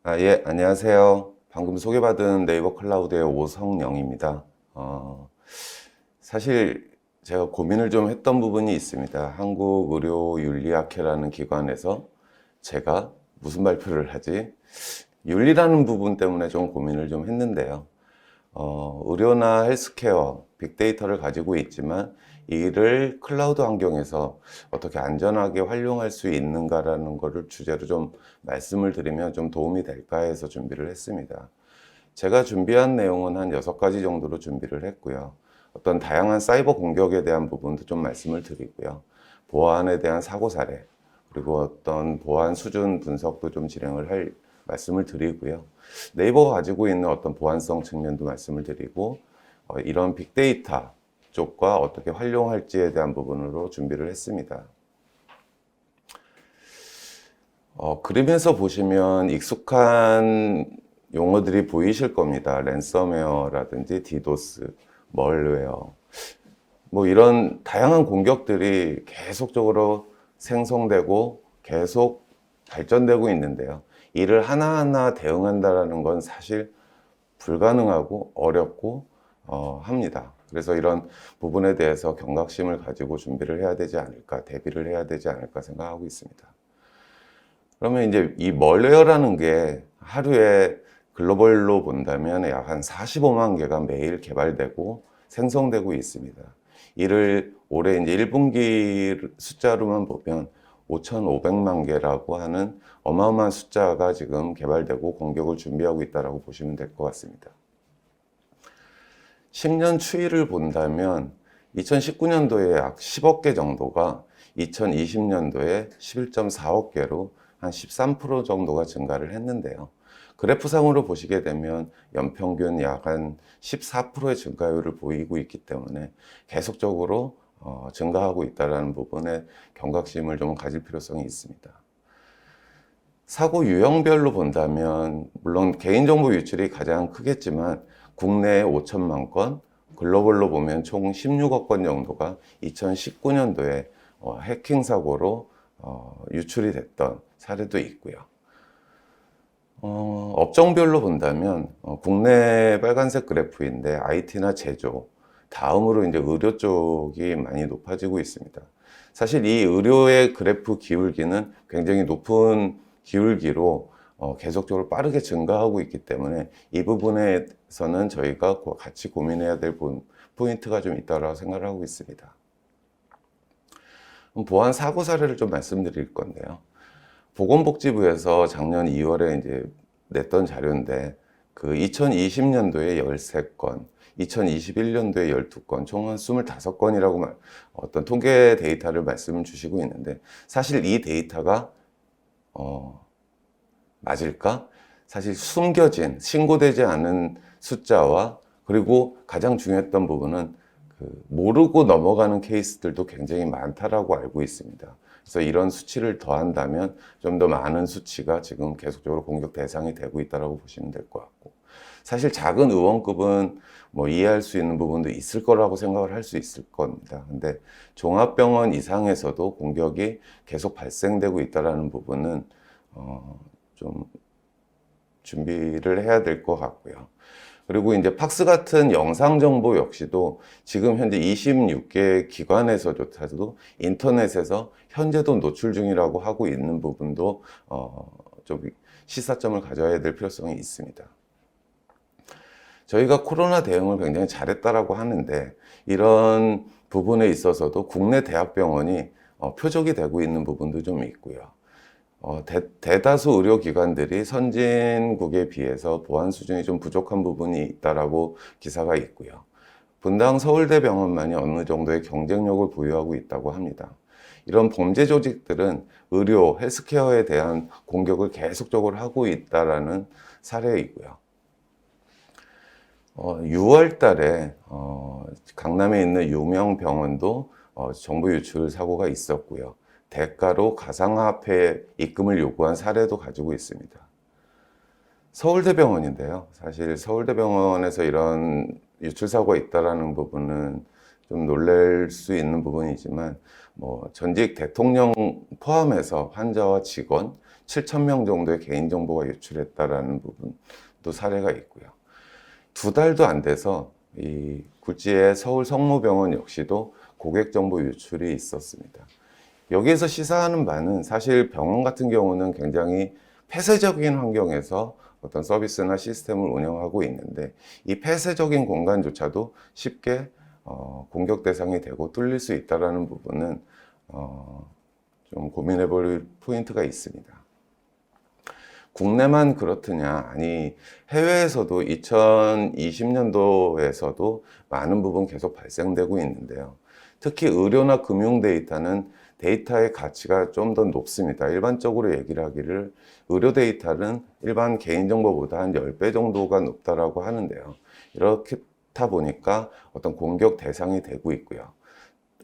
예, 안녕하세요. 방금 소개받은 네이버 클라우드의 오성영입니다. 사실 제가 고민을 좀 했던 부분이 있습니다. 한국의료윤리학회라는 기관에서 제가 무슨 발표를 하지? 윤리라는 부분 때문에 좀 고민을 좀 했는데요. 의료나 헬스케어, 빅데이터를 가지고 있지만 이를 클라우드 환경에서 어떻게 안전하게 활용할 수 있는가라는 것을 주제로 좀 말씀을 드리면 좀 도움이 될까 해서 준비를 했습니다. 제가 준비한 내용은 한 6가지 정도로 준비를 했고요. 어떤 다양한 사이버 공격에 대한 부분도 좀 말씀을 드리고요. 보안에 대한 사고 사례, 그리고 어떤 보안 수준 분석도 좀 진행을 할 말씀을 드리고요. 네이버가 가지고 있는 어떤 보안성 측면도 말씀을 드리고, 이런 빅데이터 쪽과 어떻게 활용할지에 대한 부분으로 준비를 했습니다. 그리면서 보시면 익숙한 용어들이 보이실 겁니다. 랜섬웨어라든지 디도스, 멀웨어. 뭐 이런 다양한 공격들이 계속적으로 생성되고 계속 발전되고 있는데요. 이를 하나하나 대응한다는 건 사실 불가능하고 어렵고 합니다. 그래서 이런 부분에 대해서 경각심을 가지고 준비를 해야 되지 않을까, 대비를 해야 되지 않을까 생각하고 있습니다. 그러면 이제 이 멀웨어라는 게 하루에 글로벌로 본다면 약 한 45만 개가 매일 개발되고 생성되고 있습니다. 이를 올해 이제 1분기 숫자로만 보면 5,500만 개라고 하는 어마어마한 숫자가 지금 개발되고 공격을 준비하고 있다고 보시면 될 것 같습니다. 10년 추이를 본다면 2019년도에 약 10억 개 정도가 2020년도에 11.4억 개로 한 13% 정도가 증가를 했는데요. 그래프상으로 보시게 되면 연평균 약 한 14%의 증가율을 보이고 있기 때문에 계속적으로 증가하고 있다는 부분에 경각심을 좀 가질 필요성이 있습니다. 사고 유형별로 본다면 물론 개인정보 유출이 가장 크겠지만 국내에 5천만 건, 글로벌로 보면 총 16억 건 정도가 2019년도에 해킹 사고로 유출이 됐던 사례도 있고요. 업종별로 본다면 국내 빨간색 그래프인데 IT나 제조, 다음으로 이제 의료 쪽이 많이 높아지고 있습니다. 사실 이 의료의 그래프 기울기는 굉장히 높은 기울기로 계속적으로 빠르게 증가하고 있기 때문에 이 부분에서는 저희가 같이 고민해야 될 포인트가 좀 있다고 생각을 하고 있습니다. 보안 사고 사례를 좀 말씀드릴 건데요. 보건복지부에서 작년 2월에 이제 냈던 자료인데 그 2020년도에 13건, 2021년도에 12건, 총 한 25건이라고 어떤 통계 데이터를 말씀을 주시고 있는데 사실 이 데이터가 맞을까? 사실 숨겨진, 신고되지 않은 숫자와 그리고 가장 중요했던 부분은 모르고 넘어가는 케이스들도 굉장히 많다라고 알고 있습니다. 그래서 이런 수치를 더한다면 좀 더 많은 수치가 지금 계속적으로 공격 대상이 되고 있다고 보시면 될 것 같고, 사실 작은 의원급은 뭐 이해할 수 있는 부분도 있을 거라고 생각을 할 수 있을 겁니다. 근데 종합병원 이상에서도 공격이 계속 발생되고 있다는 부분은 좀 준비를 해야 될 것 같고요. 그리고 이제 팍스 같은 영상 정보 역시도 지금 현재 26개 기관에서조차도 인터넷에서 현재도 노출 중이라고 하고 있는 부분도 좀 시사점을 가져야 될 필요성이 있습니다. 저희가 코로나 대응을 굉장히 잘했다라고 하는데 이런 부분에 있어서도 국내 대학병원이 표적이 되고 있는 부분도 좀 있고요. 대다수 의료기관들이 선진국에 비해서 보안 수준이 좀 부족한 부분이 있다라고 기사가 있고요. 분당 서울대병원만이 어느 정도의 경쟁력을 보유하고 있다고 합니다. 이런 범죄 조직들은 의료, 헬스케어에 대한 공격을 계속적으로 하고 있다라는 사례이고요. 6월 달에 강남에 있는 유명 병원도 정보 유출 사고가 있었고요. 대가로 가상화폐 입금을 요구한 사례도 가지고 있습니다. 서울대병원인데요. 사실 서울대병원에서 이런 유출 사고가 있다는 부분은 좀 놀랄 수 있는 부분이지만 뭐 전직 대통령 포함해서 환자와 직원, 7,000명 정도의 개인정보가 유출했다라는 부분도 사례가 있고요. 2달도 안 돼서 이 굴지의 서울 성모병원 역시도 고객 정보 유출이 있었습니다. 여기에서 시사하는 바는 사실 병원 같은 경우는 굉장히 폐쇄적인 환경에서 어떤 서비스나 시스템을 운영하고 있는데 이 폐쇄적인 공간조차도 쉽게 공격 대상이 되고 뚫릴 수 있다는 부분은 좀 고민해 볼 포인트가 있습니다. 국내만 그렇느냐? 아니, 해외에서도 2020년도에서도 많은 부분 계속 발생되고 있는데요. 특히 의료나 금융 데이터는 데이터의 가치가 좀 더 높습니다. 일반적으로 얘기를 하기를 의료 데이터는 일반 개인정보보다 한 10배 정도가 높다라고 하는데요. 이렇다 보니까 어떤 공격 대상이 되고 있고요.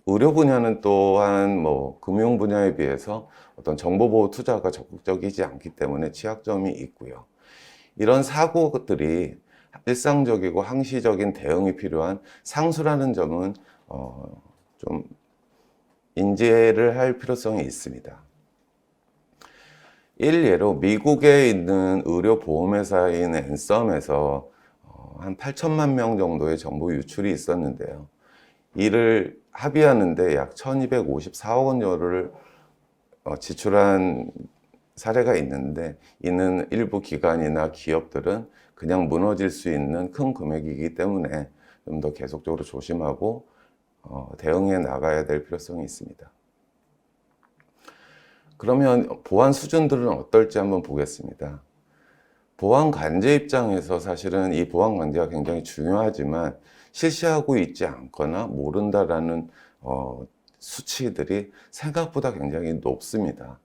의료 분야는 또한 뭐 금융 분야에 비해서 어떤 정보보호 투자가 적극적이지 않기 때문에 취약점이 있고요. 이런 사고들이 일상적이고 항시적인 대응이 필요한 상수라는 점은 좀 인지를 할 필요성이 있습니다. 일례로 미국에 있는 의료보험회사인 앤썸에서 한 8천만 명 정도의 정보 유출이 있었는데요. 이를 합의하는데 약 1254억 원여를 지출한 사례가 있는데 이는 일부 기관이나 기업들은 그냥 무너질 수 있는 큰 금액이기 때문에 좀 더 계속적으로 조심하고 대응해 나가야 될 필요성이 있습니다. 그러면 보안 수준들은 어떨지 한번 보겠습니다. 보안 관제 입장에서 사실은 이 보안 관제가 굉장히 중요하지만 실시하고 있지 않거나 모른다라는 수치들이 생각보다 굉장히 높습니다.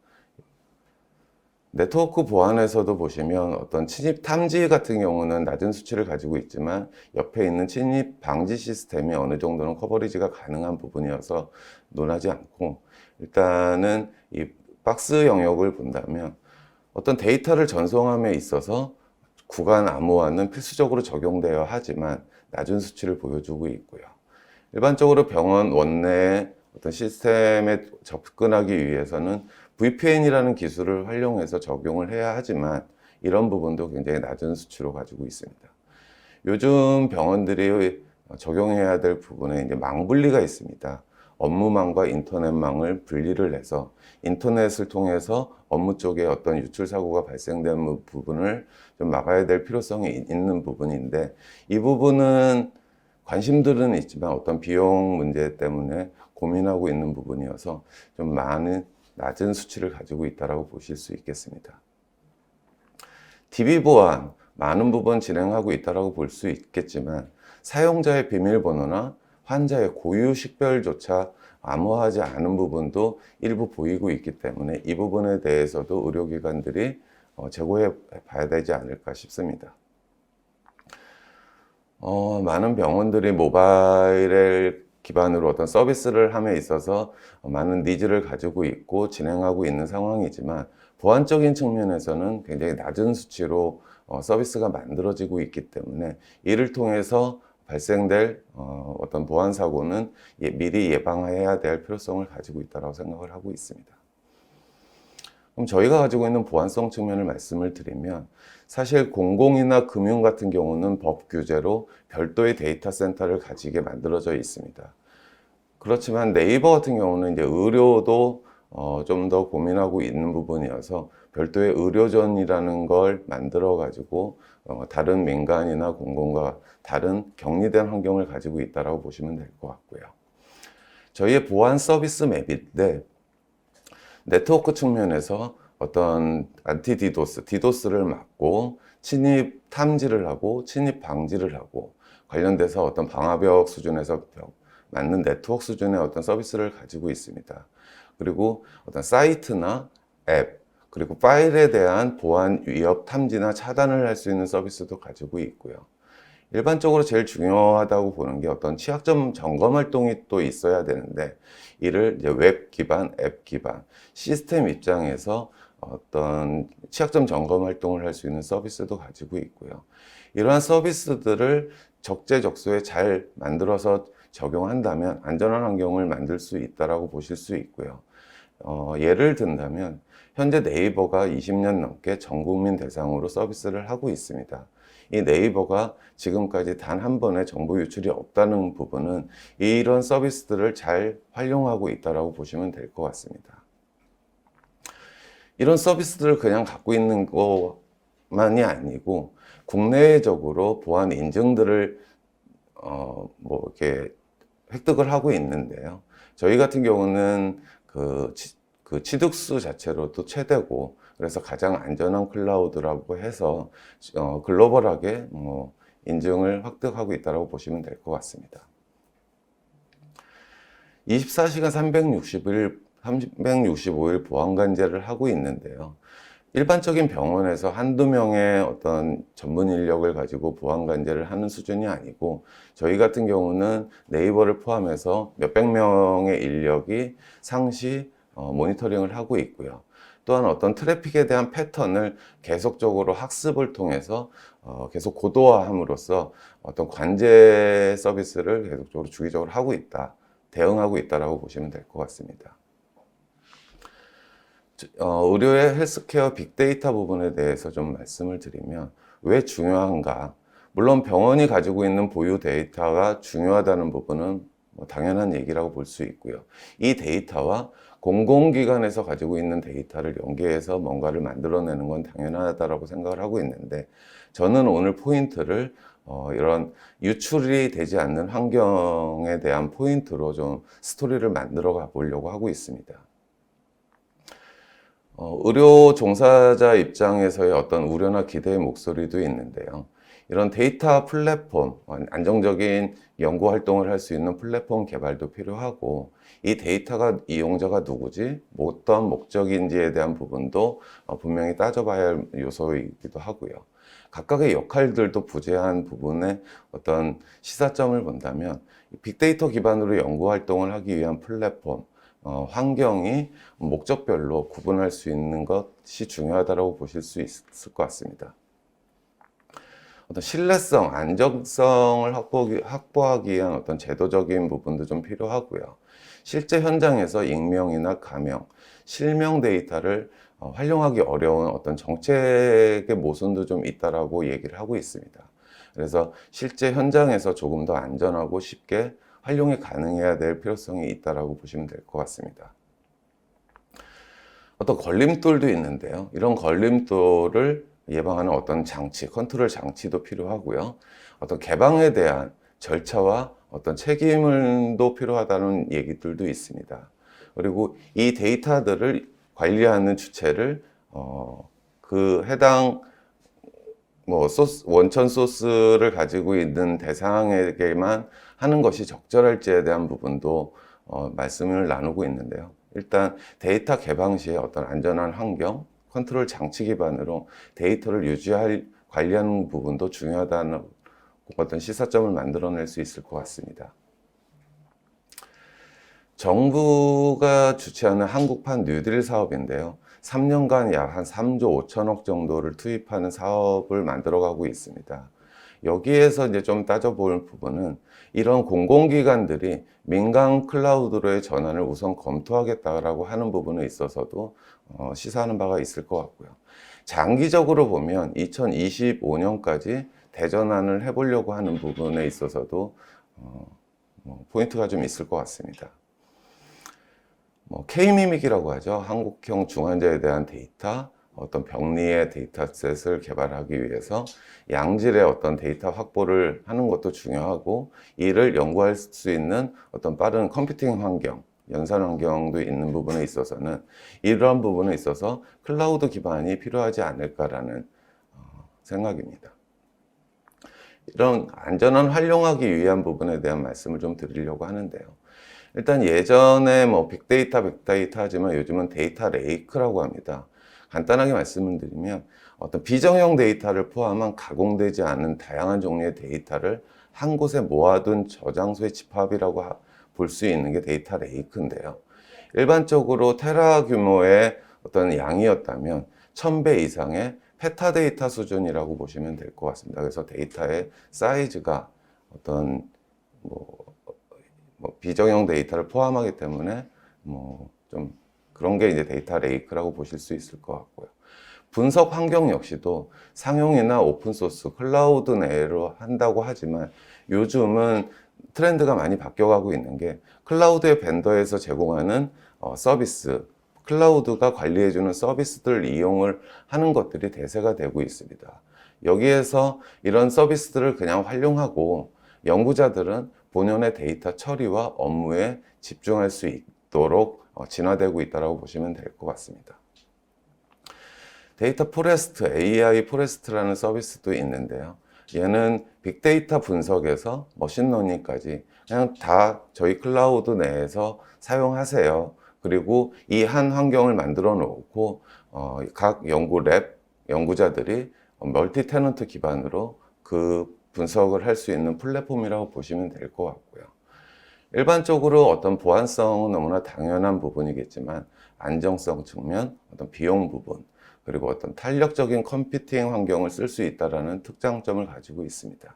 네트워크 보안에서도 보시면 어떤 침입 탐지 같은 경우는 낮은 수치를 가지고 있지만 옆에 있는 침입 방지 시스템이 어느 정도는 커버리지가 가능한 부분이어서 논하지 않고 일단은 이 박스 영역을 본다면 어떤 데이터를 전송함에 있어서 구간 암호화는 필수적으로 적용되어야 하지만 낮은 수치를 보여주고 있고요. 일반적으로 병원 원내의 어떤 시스템에 접근하기 위해서는 VPN이라는 기술을 활용해서 적용을 해야 하지만 이런 부분도 굉장히 낮은 수치로 가지고 있습니다. 요즘 병원들이 적용해야 될 부분에 이제 망분리가 있습니다. 업무망과 인터넷망을 분리를 해서 인터넷을 통해서 업무 쪽에 어떤 유출 사고가 발생되는 부분을 좀 막아야 될 필요성이 있는 부분인데 이 부분은 관심들은 있지만 어떤 비용 문제 때문에 고민하고 있는 부분이어서 좀 낮은 수치를 가지고 있다고 보실 수 있겠습니다. DB 보안 많은 부분 진행하고 있다고 볼 수 있겠지만 사용자의 비밀번호나 환자의 고유 식별조차 암호화하지 않은 부분도 일부 보이고 있기 때문에 이 부분에 대해서도 의료기관들이 재고해 봐야 되지 않을까 싶습니다. 많은 병원들이 모바일을 기반으로 어떤 서비스를 함에 있어서 많은 니즈를 가지고 있고 진행하고 있는 상황이지만 보안적인 측면에서는 굉장히 낮은 수치로 서비스가 만들어지고 있기 때문에 이를 통해서 발생될 어떤 보안 사고는 미리 예방해야 될 필요성을 가지고 있다고 생각을 하고 있습니다. 그럼 저희가 가지고 있는 보안성 측면을 말씀을 드리면 사실 공공이나 금융 같은 경우는 법 규제로 별도의 데이터 센터를 가지게 만들어져 있습니다. 그렇지만 네이버 같은 경우는 이제 의료도 좀 더 고민하고 있는 부분이어서 별도의 의료전이라는 걸 만들어 가지고 다른 민간이나 공공과 다른 격리된 환경을 가지고 있다고 보시면 될 것 같고요. 저희의 보안 서비스 맵인데 네트워크 측면에서 어떤 안티 디도스, 디도스를 막고 침입 탐지를 하고 침입 방지를 하고 관련돼서 어떤 방화벽 수준에서 맞는 네트워크 수준의 어떤 서비스를 가지고 있습니다. 그리고 어떤 사이트나 앱, 그리고 파일에 대한 보안 위협 탐지나 차단을 할 수 있는 서비스도 가지고 있고요. 일반적으로 제일 중요하다고 보는 게 어떤 취약점 점검 활동이 또 있어야 되는데 이를 이제 웹 기반, 앱 기반, 시스템 입장에서 어떤 취약점 점검 활동을 할 수 있는 서비스도 가지고 있고요. 이러한 서비스들을 적재적소에 잘 만들어서 적용한다면 안전한 환경을 만들 수 있다고 보실 수 있고요. 예를 든다면 현재 네이버가 20년 넘게 전 국민 대상으로 서비스를 하고 있습니다. 이 네이버가 지금까지 단 한 번의 정보 유출이 없다는 부분은 이런 서비스들을 잘 활용하고 있다고 보시면 될 것 같습니다. 이런 서비스들을 그냥 갖고 있는 것만이 아니고 국내적으로 보안 인증들을 이렇게 획득을 하고 있는데요. 저희 같은 경우는 그 취득수 자체로도 최대고, 그래서 가장 안전한 클라우드라고 해서 글로벌하게 인증을 획득하고 있다고 보시면 될 것 같습니다. 24시간 365일 보안 관제를 하고 있는데요. 일반적인 병원에서 한두 명의 어떤 전문 인력을 가지고 보안 관제를 하는 수준이 아니고, 저희 같은 경우는 네이버를 포함해서 몇백 명의 인력이 상시 모니터링을 하고 있고요. 또한 어떤 트래픽에 대한 패턴을 계속적으로 학습을 통해서 계속 고도화함으로써 어떤 관제 서비스를 계속적으로 주기적으로 하고 있다, 대응하고 있다라고 보시면 될 것 같습니다. 의료의 헬스케어 빅데이터 부분에 대해서 좀 말씀을 드리면 왜 중요한가? 물론 병원이 가지고 있는 보유 데이터가 중요하다는 부분은 당연한 얘기라고 볼 수 있고요. 이 데이터와 공공기관에서 가지고 있는 데이터를 연계해서 뭔가를 만들어내는 건 당연하다고 생각을 하고 있는데, 저는 오늘 포인트를 이런 유출이 되지 않는 환경에 대한 포인트로 좀 스토리를 만들어 가보려고 하고 있습니다. 의료 종사자 입장에서의 어떤 우려나 기대의 목소리도 있는데요. 이런 데이터 플랫폼, 안정적인 연구 활동을 할 수 있는 플랫폼 개발도 필요하고, 이 데이터가 이용자가 누구지, 어떤 목적인지에 대한 부분도 분명히 따져봐야 할 요소이기도 하고요. 각각의 역할들도 부재한 부분에 어떤 시사점을 본다면 빅데이터 기반으로 연구 활동을 하기 위한 플랫폼, 환경이 목적별로 구분할 수 있는 것이 중요하다고 보실 수 있을 것 같습니다. 어떤 신뢰성, 안정성을 확보하기 위한 어떤 제도적인 부분도 좀 필요하고요. 실제 현장에서 익명이나 가명, 실명 데이터를 활용하기 어려운 어떤 정책의 모순도 좀 있다라고 얘기를 하고 있습니다. 그래서 실제 현장에서 조금 더 안전하고 쉽게 활용이 가능해야 될 필요성이 있다라고 보시면 될 것 같습니다. 어떤 걸림돌도 있는데요. 이런 걸림돌을 예방하는 어떤 장치, 컨트롤 장치도 필요하고요. 어떤 개방에 대한 절차와 어떤 책임도 필요하다는 얘기들도 있습니다. 그리고 이 데이터들을 관리하는 주체를 그 해당 원천 소스를 가지고 있는 대상에게만 하는 것이 적절할지에 대한 부분도 말씀을 나누고 있는데요. 일단 데이터 개방 시에 어떤 안전한 환경, 컨트롤 장치 기반으로 데이터를 관리하는 부분도 중요하다는 어떤 시사점을 만들어낼 수 있을 것 같습니다. 정부가 주최하는 한국판 뉴딜 사업인데요. 3년간 약 한 3조 5천억 정도를 투입하는 사업을 만들어가고 있습니다. 여기에서 이제 좀 따져볼 부분은 이런 공공기관들이 민간 클라우드로의 전환을 우선 검토하겠다라고 하는 부분에 있어서도 시사하는 바가 있을 것 같고요. 장기적으로 보면 2025년까지 대전환을 해보려고 하는 부분에 있어서도 포인트가 좀 있을 것 같습니다. K-미믹이라고 하죠. 한국형 중환자에 대한 데이터, 어떤 병리의 데이터셋을 개발하기 위해서 양질의 어떤 데이터 확보를 하는 것도 중요하고, 이를 연구할 수 있는 어떤 빠른 컴퓨팅 환경, 연산 환경도 있는 부분에 있어서는 이러한 부분에 있어서 클라우드 기반이 필요하지 않을까라는 생각입니다. 이런 안전한 활용하기 위한 부분에 대한 말씀을 좀 드리려고 하는데요. 일단 예전에 빅데이터 하지만 요즘은 데이터 레이크라고 합니다. 간단하게 말씀을 드리면 어떤 비정형 데이터를 포함한 가공되지 않은 다양한 종류의 데이터를 한 곳에 모아둔 저장소의 집합이라고 볼 수 있는 게 데이터 레이크인데요. 일반적으로 테라 규모의 어떤 양이었다면 1000배 이상의 페타데이터 수준이라고 보시면 될 것 같습니다. 그래서 데이터의 사이즈가 어떤 비정형 데이터를 포함하기 때문에 좀 그런 게 이제 데이터 레이크라고 보실 수 있을 것 같고요. 분석 환경 역시도 상용이나 오픈소스, 클라우드 내로 한다고 하지만 요즘은 트렌드가 많이 바뀌어가고 있는 게 클라우드의 벤더에서 제공하는 서비스, 클라우드가 관리해주는 서비스들 이용을 하는 것들이 대세가 되고 있습니다. 여기에서 이런 서비스들을 그냥 활용하고 연구자들은 본연의 데이터 처리와 업무에 집중할 수 있도록 진화되고 있다고 보시면 될 것 같습니다. 데이터 포레스트, AI 포레스트라는 서비스도 있는데요. 얘는 빅데이터 분석에서 머신러닝까지 그냥 다 저희 클라우드 내에서 사용하세요. 그리고 이 한 환경을 만들어 놓고 각 연구자들이 멀티 테넌트 기반으로 그 분석을 할 수 있는 플랫폼이라고 보시면 될 것 같고요. 일반적으로 어떤 보안성은 너무나 당연한 부분이겠지만 안정성 측면, 어떤 비용 부분, 그리고 어떤 탄력적인 컴퓨팅 환경을 쓸 수 있다는 특장점을 가지고 있습니다.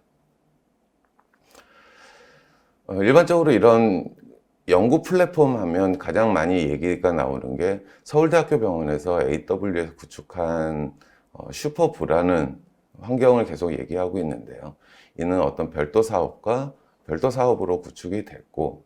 일반적으로 이런 연구 플랫폼 하면 가장 많이 얘기가 나오는 게 서울대학교 병원에서 AWS 구축한 슈퍼브라는 환경을 계속 얘기하고 있는데요. 이는 어떤 별도 사업과 별도 사업으로 구축이 됐고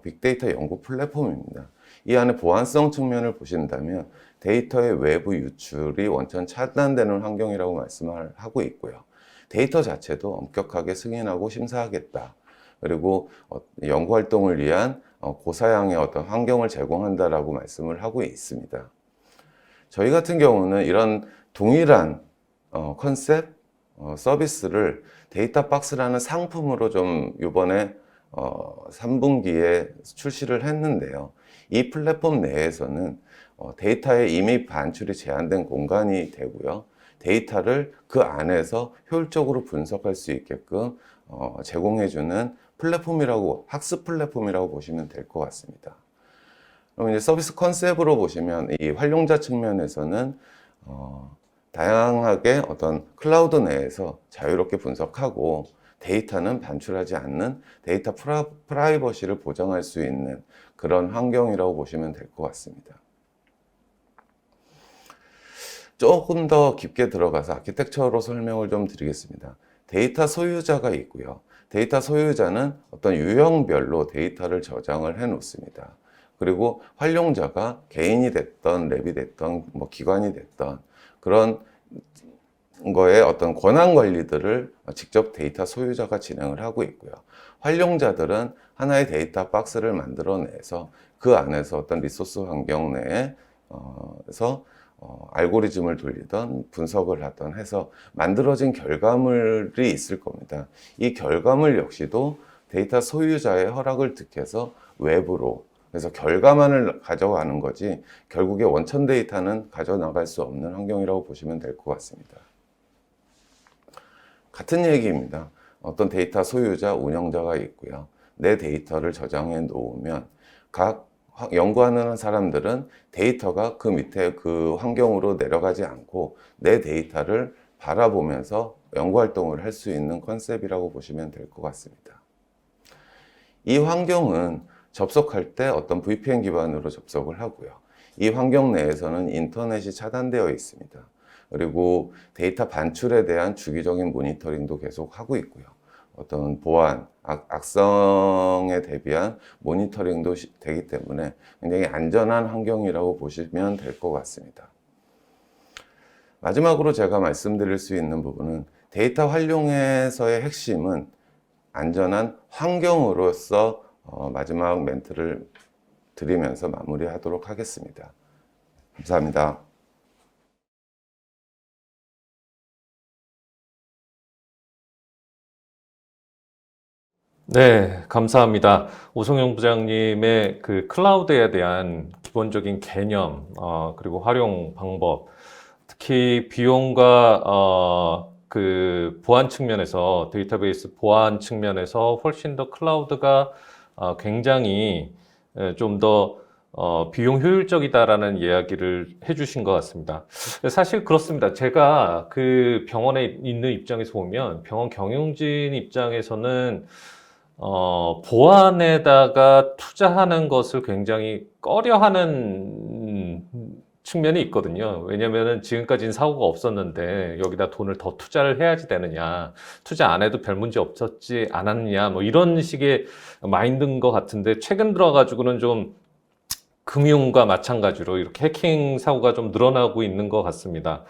빅데이터 연구 플랫폼입니다. 이 안에 보안성 측면을 보신다면 데이터의 외부 유출이 원천 차단되는 환경이라고 말씀을 하고 있고요. 데이터 자체도 엄격하게 승인하고 심사하겠다. 그리고 연구 활동을 위한 고사양의 어떤 환경을 제공한다라고 말씀을 하고 있습니다. 저희 같은 경우는 이런 동일한 컨셉 서비스를 데이터 박스라는 상품으로 좀 이번에 3분기에 출시를 했는데요. 이 플랫폼 내에서는 데이터의 이미 반출이 제한된 공간이 되고요. 데이터를 그 안에서 효율적으로 분석할 수 있게끔 제공해주는 플랫폼이라고, 학습 플랫폼이라고 보시면 될 것 같습니다. 그럼 이제 서비스 컨셉으로 보시면 이 활용자 측면에서는 다양하게 어떤 클라우드 내에서 자유롭게 분석하고 데이터는 반출하지 않는 데이터 프라이버시를 보장할 수 있는 그런 환경이라고 보시면 될 것 같습니다. 조금 더 깊게 들어가서 아키텍처로 설명을 좀 드리겠습니다. 데이터 소유자가 있고요. 데이터 소유자는 어떤 유형별로 데이터를 저장을 해 놓습니다. 그리고 활용자가 개인이 됐던 랩이 됐던 뭐 기관이 됐던 그런 거에 어떤 권한 관리들을 직접 데이터 소유자가 진행을 하고 있고요. 활용자들은 하나의 데이터 박스를 만들어내서 그 안에서 어떤 리소스 환경 내에서 알고리즘을 돌리던 분석을 하던 해서 만들어진 결과물이 있을 겁니다. 이 결과물 역시도 데이터 소유자의 허락을 득해서 외부로 그래서 결과만을 가져가는 거지 결국에 원천 데이터는 가져나갈 수 없는 환경이라고 보시면 될 것 같습니다. 같은 얘기입니다. 어떤 데이터 소유자, 운영자가 있고요. 내 데이터를 저장해 놓으면 각 연구하는 사람들은 데이터가 그 밑에 그 환경으로 내려가지 않고 내 데이터를 바라보면서 연구활동을 할 수 있는 컨셉이라고 보시면 될 것 같습니다. 이 환경은 접속할 때 어떤 VPN 기반으로 접속을 하고요. 이 환경 내에서는 인터넷이 차단되어 있습니다. 그리고 데이터 반출에 대한 주기적인 모니터링도 계속 하고 있고요. 어떤 보안, 악성에 대비한 모니터링도 되기 때문에 굉장히 안전한 환경이라고 보시면 될 것 같습니다. 마지막으로 제가 말씀드릴 수 있는 부분은 데이터 활용에서의 핵심은 안전한 환경으로서 마지막 멘트를 드리면서 마무리하도록 하겠습니다. 감사합니다. 네, 감사합니다. 오성영 부장님의 그 클라우드에 대한 기본적인 개념, 그리고 활용 방법, 특히 비용과, 그 보안 측면에서, 데이터베이스 보안 측면에서 훨씬 더 클라우드가 굉장히 좀 더 비용 효율적이다라는 이야기를 해주신 것 같습니다. 사실 그렇습니다. 제가 그 병원에 있는 입장에서 보면 병원 경영진 입장에서는 보안에다가 투자하는 것을 굉장히 꺼려하는 측면이 있거든요. 왜냐면은 지금까지는 사고가 없었는데 여기다 돈을 더 투자를 해야지 되느냐, 투자 안 해도 별 문제 없었지 않았느냐, 뭐 이런 식의 마인드인 것 같은데 최근 들어가지고는 좀 금융과 마찬가지로 이렇게 해킹 사고가 좀 늘어나고 있는 것 같습니다.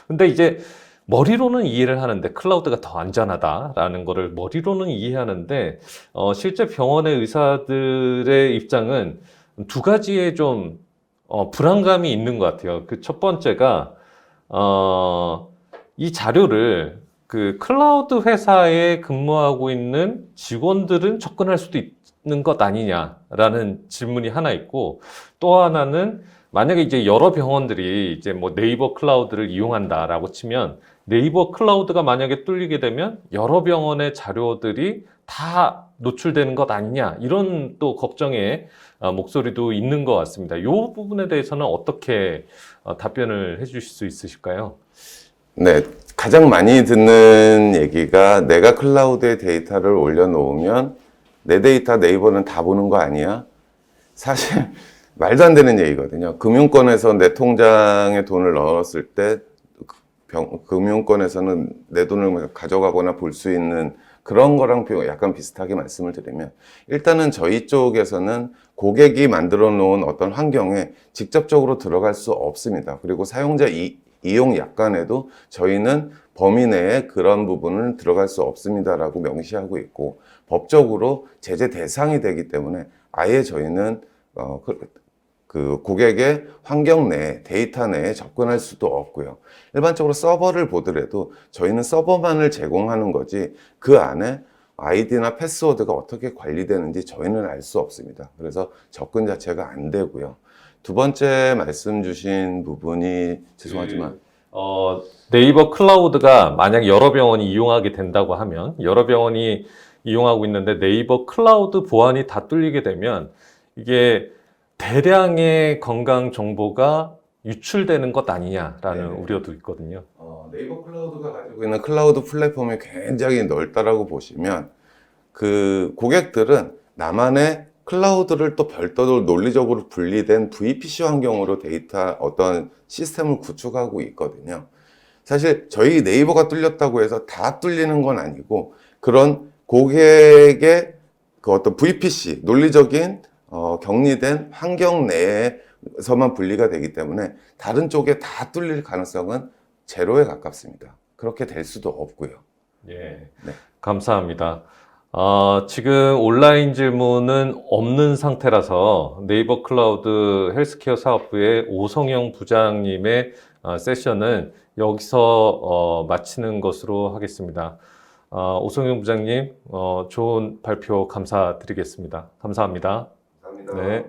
근데 이제 머리로는 이해를 하는데 클라우드가 더 안전하다라는 거를 머리로는 이해하는데 실제 병원의 의사들의 입장은 두 가지의 좀 불안감이 있는 것 같아요. 그 첫 번째가 이 자료를 그 클라우드 회사에 근무하고 있는 직원들은 접근할 수도 있는 것 아니냐라는 질문이 하나 있고, 또 하나는 만약에 이제 여러 병원들이 이제 뭐 네이버 클라우드를 이용한다라고 치면 네이버 클라우드가 만약에 뚫리게 되면 여러 병원의 자료들이 다 노출되는 것 아니냐, 이런 또 걱정의 목소리도 있는 것 같습니다. 이 부분에 대해서는 어떻게 답변을 해주실 수 있으실까요? 네, 가장 많이 듣는 얘기가 내가 클라우드에 데이터를 올려놓으면 내 데이터 네이버는 다 보는 거 아니야? 사실 말도 안 되는 얘기거든요. 금융권에서 내 통장에 돈을 넣었을 때 금융권에서는 내 돈을 가져가거나 볼 수 있는 그런 거랑 약간 비슷하게 말씀을 드리면, 일단은 저희 쪽에서는 고객이 만들어 놓은 어떤 환경에 직접적으로 들어갈 수 없습니다. 그리고 사용자 이용 약관에도 저희는 범위 내에 그런 부분은 들어갈 수 없습니다라고 명시하고 있고, 법적으로 제재 대상이 되기 때문에 아예 저희는 그 고객의 환경 내에, 데이터 내에 접근할 수도 없고요. 일반적으로 서버를 보더라도 저희는 서버만을 제공하는 거지 그 안에 아이디나 패스워드가 어떻게 관리되는지 저희는 알 수 없습니다. 그래서 접근 자체가 안 되고요. 두 번째 말씀 주신 부분이 죄송하지만 네이버 클라우드가 만약 여러 병원이 이용하게 된다고 하면, 여러 병원이 이용하고 있는데 네이버 클라우드 보안이 다 뚫리게 되면 이게 대량의 건강 정보가 유출되는 것 아니냐라는 네. 우려도 있거든요. 네이버 클라우드가 가지고 있는 클라우드 플랫폼이 굉장히 넓다라고 보시면, 그 고객들은 나만의 클라우드를 또 별도로 논리적으로 분리된 VPC 환경으로 데이터 어떤 시스템을 구축하고 있거든요. 사실 저희 네이버가 뚫렸다고 해서 다 뚫리는 건 아니고, 그런 고객의 그 어떤 VPC, 논리적인 격리된 환경 내에서만 분리가 되기 때문에 다른 쪽에 다 뚫릴 가능성은 제로에 가깝습니다. 그렇게 될 수도 없고요. 예, 네. 감사합니다. 지금 온라인 질문은 없는 상태라서 네이버 클라우드 헬스케어 사업부의 오성영 부장님의 세션은 여기서 마치는 것으로 하겠습니다. 오성영 부장님, 좋은 발표 감사드리겠습니다. 감사합니다. 감사합니다. 네.